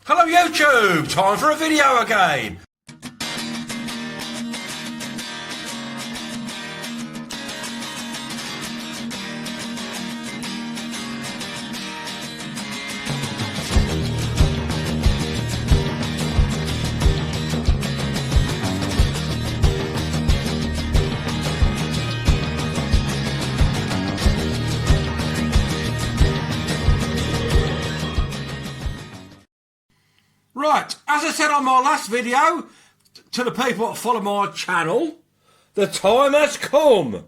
Hello YouTube, time for a video again. Right, as I said on my last video, to the people that follow my channel, the time has come.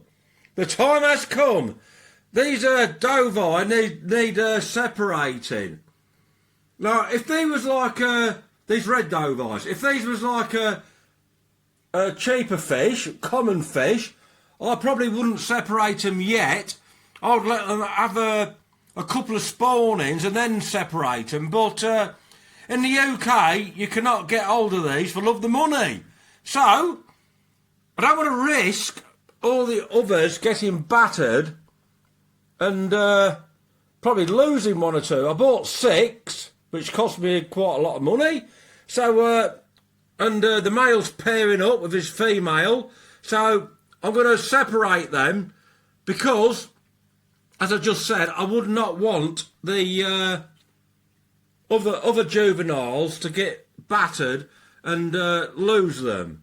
The time has come. These Dovii need separating. Now, if they was like these red Dovies, if these was like a cheaper fish, common fish, I probably wouldn't separate them yet. I'd let them have a couple of spawnings and then separate them. But in the UK, you cannot get hold of these for love the money. So, I don't want to risk all the others getting battered and probably losing one or two. I bought 6, which cost me quite a lot of money. So, and the male's pairing up with his female. So, I'm going to separate them because, as I just said, I would not want the other juveniles to get battered and lose them.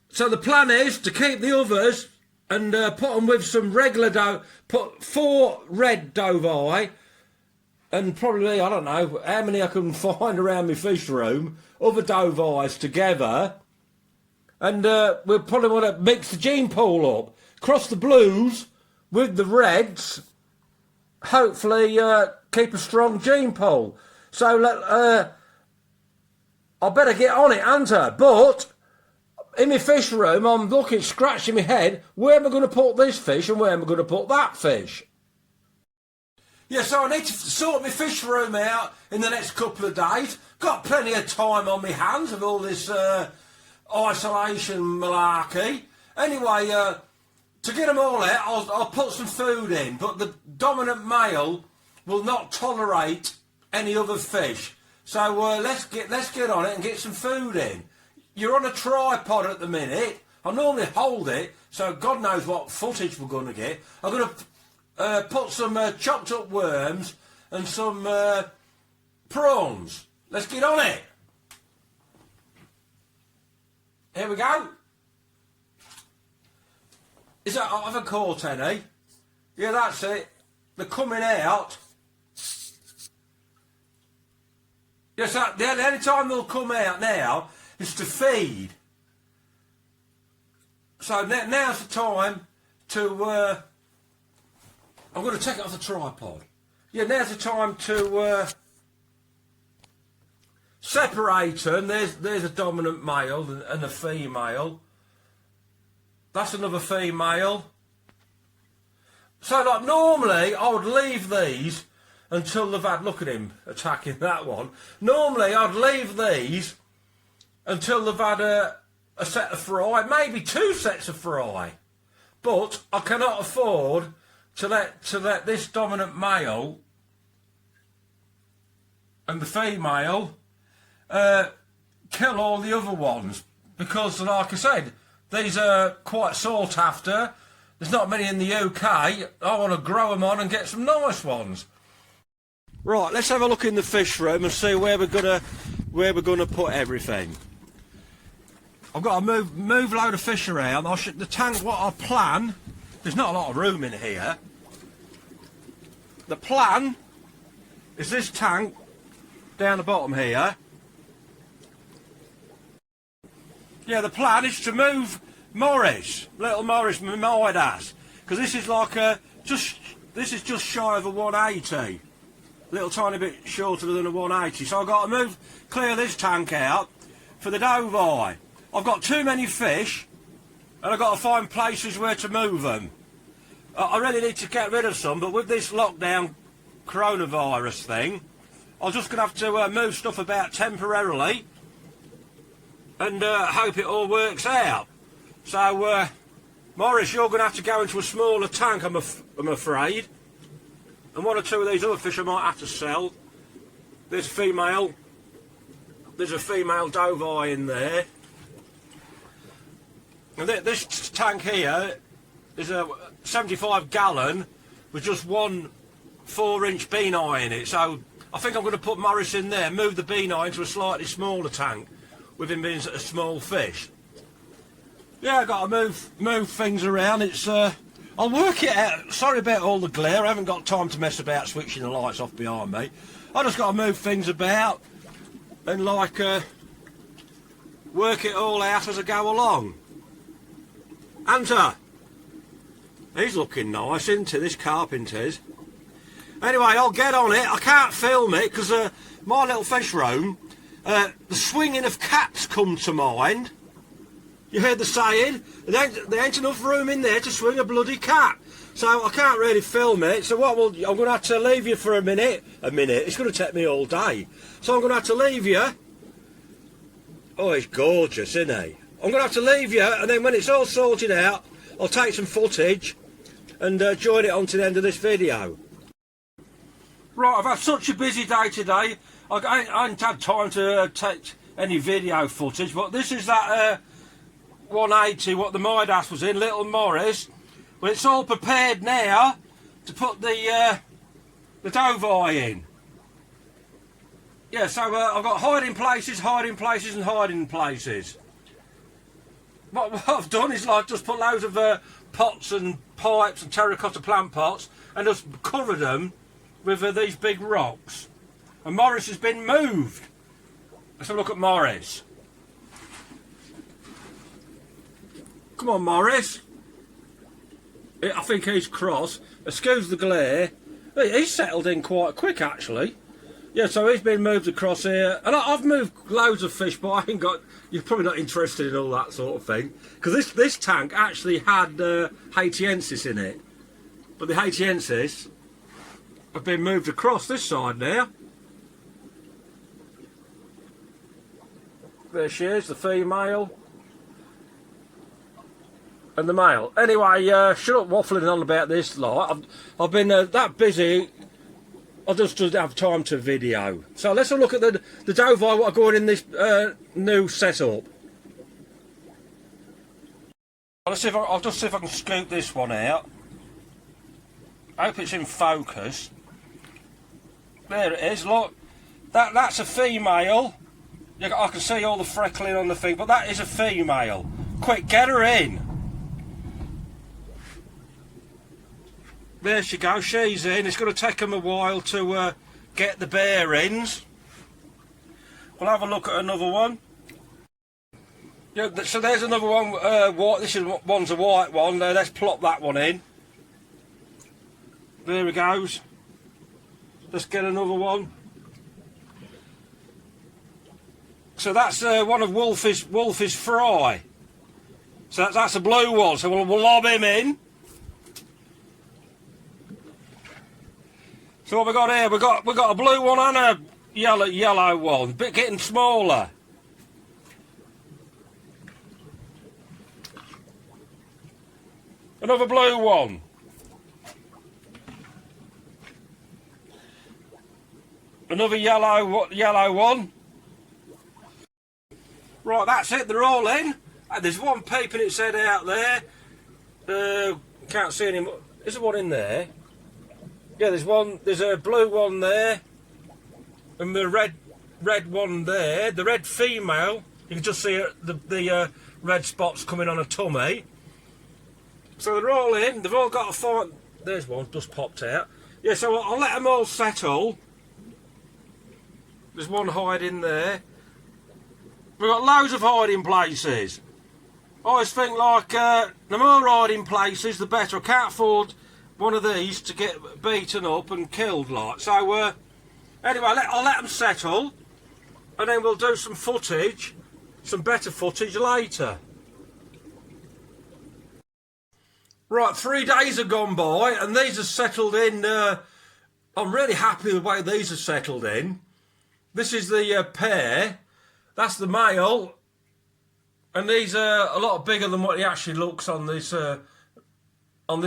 So the plan is to keep the others and put them with some regular put 4 red Dovii and probably, I don't know how many I can find around my fish room, other Dovies together, and we'll probably want to mix the gene pool up, cross the blues with the reds, hopefully keep a strong gene pool. So I better get on it, Hunter. But in my fish room, I'm looking, scratching my head. Where am I going to put this fish and where am I going to put that fish? Yeah, so I need to sort my fish room out in the next couple of days. Got plenty of time on my hands with all this isolation malarkey. Anyway, to get them all out, I'll put some food in. But the dominant male will not tolerate any other fish, so let's get on it and get some food in. You're on a tripod at the minute. I normally hold it, so God knows what footage we're going to get. I'm going to put some chopped up worms and some prawns. Let's get on it. Here we go. Is that, I haven't caught any? Yeah, that's it. They're coming out. Yes, the only time they'll come out now is to feed. So now's the time to... I'm going to take it off the tripod. Yeah, now's the time to separate them. There's a dominant male and a female. That's another female. So, like, normally I would leave these until they've had, look at him attacking that one. Normally I'd leave these until they've had a set of fry, maybe 2 sets of fry. But I cannot afford to let this dominant male and the female kill all the other ones, because like I said, these are quite sought after. There's not many in the UK. I want to grow them on and get some nice ones. Right, let's have a look in the fish room and see where we're gonna put everything. I've got to move a load of fish around. The tank, what I plan, there's not a lot of room in here. The plan is this tank down the bottom here. Yeah, the plan is to move Morris, little Morris, my Midas, because this is like this is just shy of a 180. Little tiny bit shorter than a 180, so I've got to clear this tank out for the Dovii. I've got too many fish and I've got to find places where to move them. I really need to get rid of some, but with this lockdown coronavirus thing, I'm just going to have to move stuff about temporarily and hope it all works out. So, Morris, you're going to have to go into a smaller tank, I'm afraid. And 1 or 2 of these other fish I might have to sell. This female there's a female Dovii in there. And this tank here is a 75 gallon with just one 4-inch bean eye in it. So I think I'm going to put Morris in there, move the bean eye into a slightly smaller tank, with him being a small fish. Yeah, I've got to move things around. It's I'll work it out. Sorry about all the glare. I haven't got time to mess about switching the lights off behind me. I just got to move things about and like work it all out as I go along. Hunter, he's looking nice, isn't he? This carpenter's. Anyway, I'll get on it. I can't film it because my little fish room, the swinging of cats come to mind. You heard the saying? There ain't enough room in there to swing a bloody cat. So I can't really film it. So I'm going to have to leave you for a minute. It's going to take me all day. So I'm going to have to leave you. Oh, he's gorgeous, isn't he? I'm going to have to leave you, and then when it's all sorted out, I'll take some footage and join it on to the end of this video. Right, I've had such a busy day today. I haven't had time to take any video footage, but this is that 180 what the Midas was in, Little Morris. But it's all prepared now to put the Dovii in. Yeah, so I've got hiding places and hiding places. What I've done is like just put loads of pots and pipes and terracotta plant pots and just covered them with these big rocks. And Morris has been moved. Let's have a look at Morris. Come on, Morris. I think he's cross. Excuse the glare. He's settled in quite quick, actually. Yeah, so he's been moved across here. And I've moved loads of fish, but I ain't got... You're probably not interested in all that sort of thing. Because this tank actually had Haitiensis in it. But the Haitiensis have been moved across this side now. There she is, the female. And the male. Anyway, shut up waffling on about this lot. I've been that busy, I just didn't have time to video. So let's have a look at the Dovii what are going in this new setup. Let's see if I'll just see if I can scoop this one out. I hope it's in focus. There it is, look. That's a female. I can see all the freckling on the thing, but that is a female. Quick, get her in. There she goes, she's in. It's going to take them a while to get the bearings. We'll have a look at another one. Yeah, so there's another one. One's a white one. Let's plop that one in. There he goes. Let's get another one. So that's one of Wolfie's fry. So that's a blue one. So we'll lob him in. So what we got here? We got a blue one and a yellow one. Bit getting smaller. Another blue one. Another yellow one. Right, that's it. They're all in. There's one peeping its head out there. Can't see any more. Is there one in there? Yeah, there's one. There's a blue one there, and the red one there. The red female. You can just see the red spots coming on her tummy. So they're all in. They've all got a fight. There's one just popped out. Yeah, so I'll let them all settle. There's one hiding there. We've got loads of hiding places. I always think like the more hiding places, the better. I can't afford one of these to get beaten up and killed like. So anyway, I'll let them settle, and then we'll do some footage, some better footage later. Right, 3 days have gone by, and these are settled in. I'm really happy with the way these are settled in. This is the pair. That's the male, and these are a lot bigger than what he actually looks on this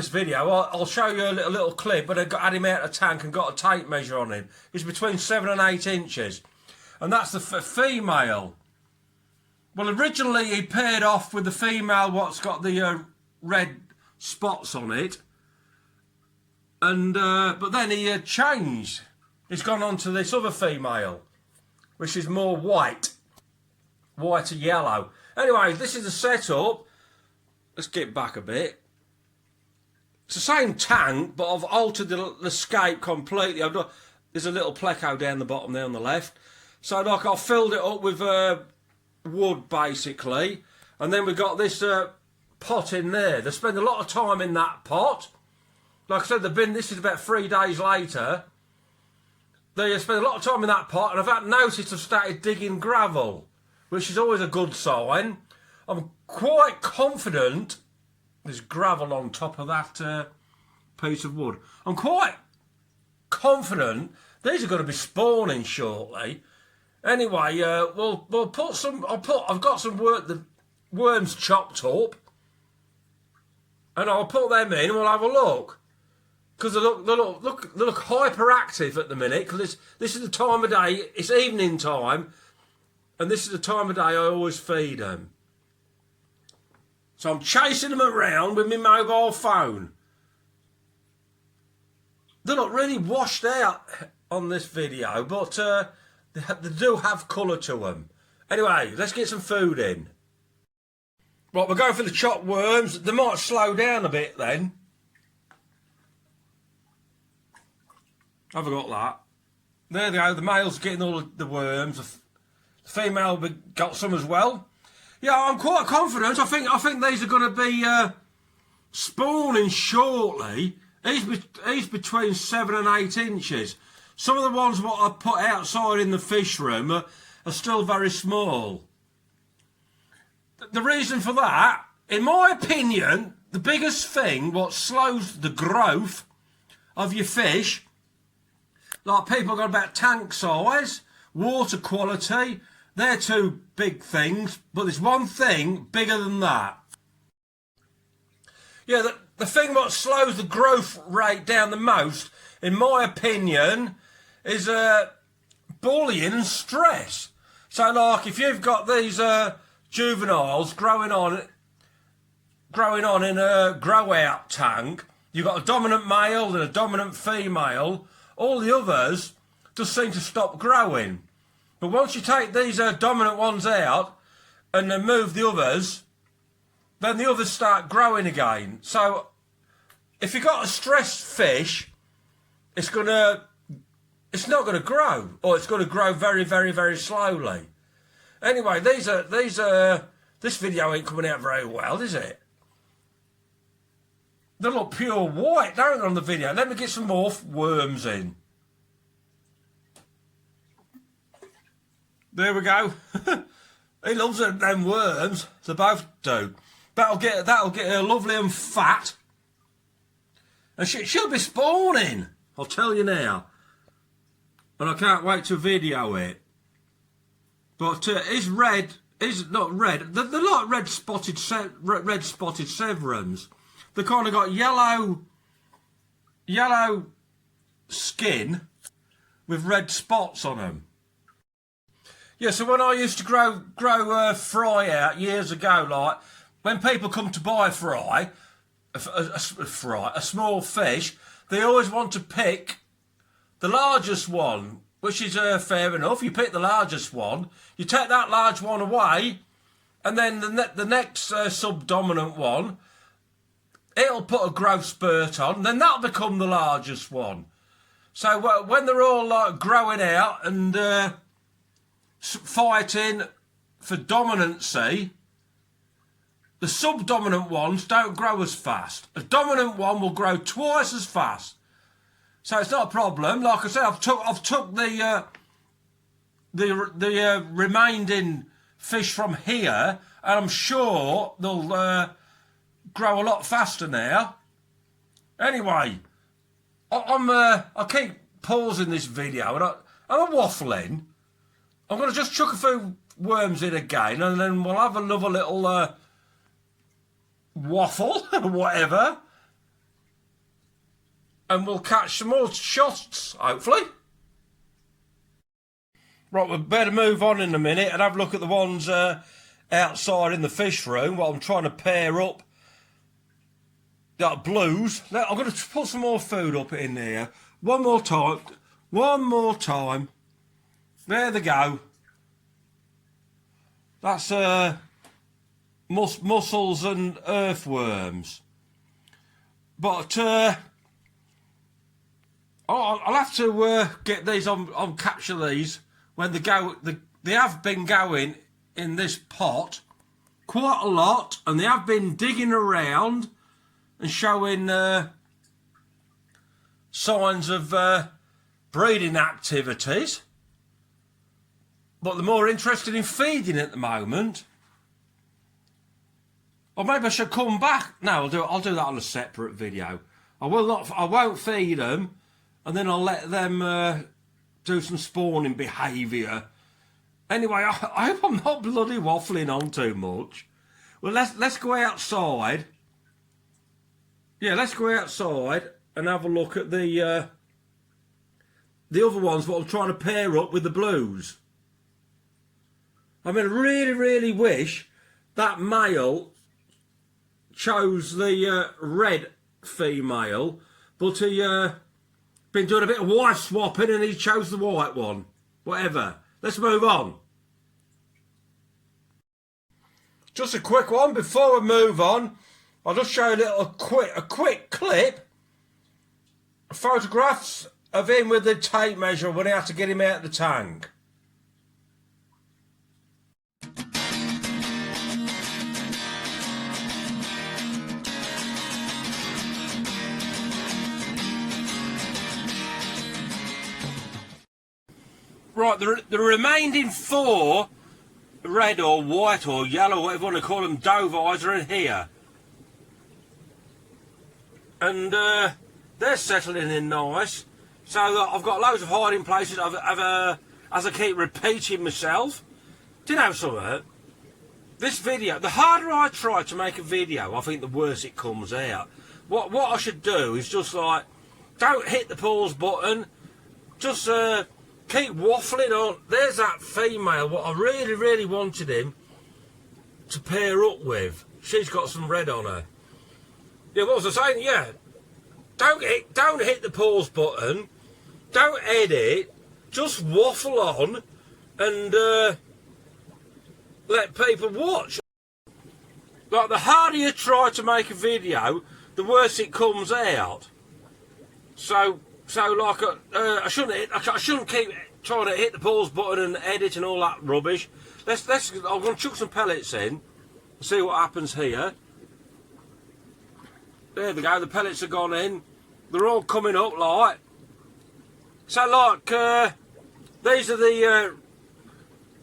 video. I'll show you a little clip, but I had him out of tank and got a tape measure on him. He's between 7 and 8 inches. and that's the female. Well, originally he paired off with the female what's got the red spots on it, and but then he changed. He's gone on to this other female, which is more white and yellow. Anyway, this is the setup. Let's get back a bit. It's the same tank, but I've altered the scape completely. There's a little pleco down the bottom there on the left. So like I've filled it up with wood basically, and then we've got this pot in there. They spend a lot of time in that pot. Like I said, this is about 3 days later. They spend a lot of time in that pot, and I've noticed I've started digging gravel, which is always a good sign. I'm quite confident there's gravel on top of that piece of wood. I'm quite confident these are going to be spawning shortly. Anyway, we'll put some. I've got some the worms chopped up, and I'll put them in, and we'll have a look. Because they look hyperactive at the minute. Because this is the time of day. It's evening time, and this is the time of day I always feed them. So I'm chasing them around with my mobile phone. They look really washed out on this video, but they do have colour to them. Anyway, let's get some food in. Right, we're going for the chopped worms. They might slow down a bit then. Have I got that? There they go. The male's getting all the worms. The female got some as well. Yeah, I'm quite confident. I think these are going to be spawning shortly. He's between 7 and 8 inches. Some of the ones what I put outside in the fish room are still very small. The reason for that, in my opinion, the biggest thing what slows the growth of your fish, like people got about tank size, water quality, they're two big things, but there's one thing bigger than that. Yeah, the thing what slows the growth rate down the most, in my opinion, is bullying and stress. So like if you've got these juveniles growing on in a grow out tank, you've got a dominant male and a dominant female, all the others just seem to stop growing. But once you take these dominant ones out and then move the others, then the others start growing again. So if you've got a stressed fish, it's not going to grow, or it's going to grow very, very, very slowly. Anyway, this video ain't coming out very well, is it? They look pure white, don't they, on the video? Let me get some more worms in. There we go. He loves them worms. They both do. That'll get her lovely and fat, and she'll be spawning. I'll tell you now. And I can't wait to video it. But it's red. It's not red. They're like red spotted severums. They kind of got yellow skin with red spots on them. Yeah, so when I used to grow fry out years ago, like when people come to buy a small fish, they always want to pick the largest one, which is fair enough. You pick the largest one, you take that large one away, and then the next subdominant one, it'll put a growth spurt on, then that'll become the largest one. So when they're all like growing out and fighting for dominancy, the subdominant ones don't grow as fast. A dominant one will grow twice as fast. So it's not a problem. Like I said, I've took the remaining fish from here, and I'm sure they'll grow a lot faster now. Anyway, I keep pausing this video, and I'm waffling. I'm going to just chuck a few worms in again, and then we'll have another little waffle, whatever. And we'll catch some more shots, hopefully. Right, we better move on in a minute and have a look at the ones outside in the fish room while I'm trying to pair up that blues. Now, I'm going to put some more food up in there. One more time. One more time. There they go. That's mussels and earthworms. But I'll have to get these on capture these when they have been going in this pot quite a lot, and they have been digging around and showing signs of breeding activities. But they're more interested in feeding at the moment. Or maybe I should come back. No, I'll do that on a separate video. I won't feed them, and then I'll let them do some spawning behaviour. Anyway, I hope I'm not bloody waffling on too much. Well, let's go outside. Yeah, let's go outside and have a look at the other ones. What I'm trying to pair up with the blues. I mean, I really, really wish that male chose the red female, but he been doing a bit of wife swapping and he chose the white one. Whatever. Let's move on. Just a quick one before we move on. I'll just show you a quick clip. Photographs of him with the tape measure when he had to get him out of the tank. Right, the remaining 4 red or white or yellow, whatever you want to call them, Dovies are in here. And they're settling in nice. So I've got loads of hiding places as I keep repeating myself. Do you know something? This video, the harder I try to make a video, I think the worse it comes out. What I should do is just like, don't hit the pause button, just keep waffling on. There's that female, what I really, really wanted him to pair up with. She's got some red on her. Yeah, what was I saying? Yeah, don't hit the pause button, don't edit, just waffle on and let people watch. Like, the harder you try to make a video, the worse it comes out. So like, I shouldn't keep trying to hit the pause button and edit and all that rubbish. I'm going to chuck some pellets in and see what happens here. There we go, the pellets have gone in. They're all coming up like. So like, these are the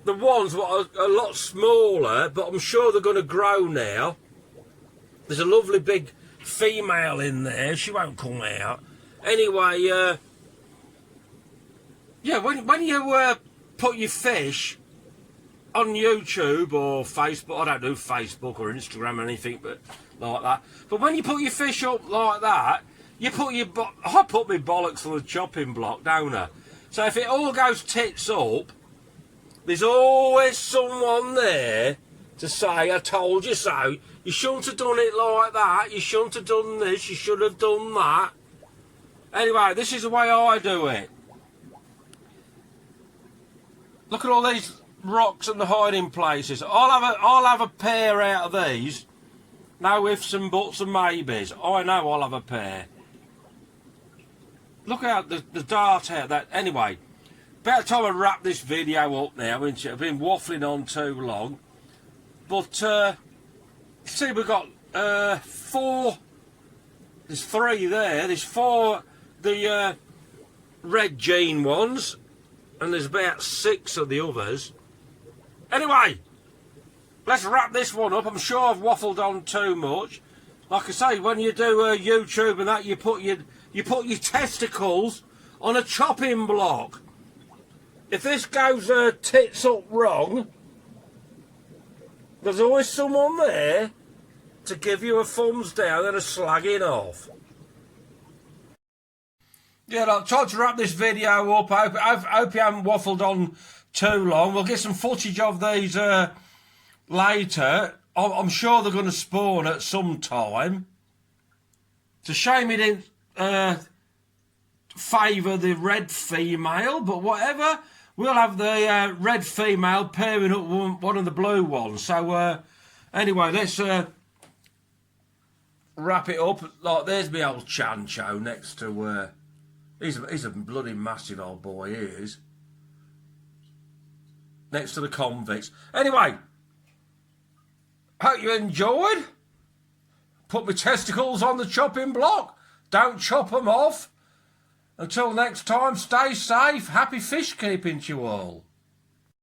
ones that are a lot smaller, but I'm sure they're going to grow now. There's a lovely big female in there, she won't come out. Anyway, yeah, when you put your fish on YouTube or Facebook, I don't do Facebook or Instagram or anything but like that, but when you put your fish up like that, I put my bollocks on the chopping block, don't I? So if it all goes tits up, there's always someone there to say, I told you so, you shouldn't have done it like that, you shouldn't have done this, you should have done that. Anyway, this is the way I do it. Look at all these rocks and the hiding places. I'll have a pair out of these. No ifs and buts and maybes. I know I'll have a pair. Look out the dart out that. Anyway, about time I wrap this video up now, isn't it? I've been waffling on too long. But see, we've got 4. There's 3 there. There's 4 the red jean ones, and there's about 6 of the others. Anyway, let's wrap this one up. I'm sure I've waffled on too much. Like I say, when you do YouTube and that, you put your testicles on a chopping block. If this goes tits up wrong, there's always someone there to give you a thumbs down and a slagging off. Yeah, I've tried to wrap this video up. I hope you haven't waffled on too long. We'll get some footage of these later. I'm sure they're going to spawn at some time. It's a shame it didn't favour the red female, but whatever. We'll have the red female pairing up one of the blue ones. So anyway, let's wrap it up. Like, there's my old Chancho next to... he's a bloody massive old boy, he is. Next to the convicts. Anyway, hope you enjoyed. Put my testicles on the chopping block. Don't chop them off. Until next time, stay safe. Happy fish keeping to you all.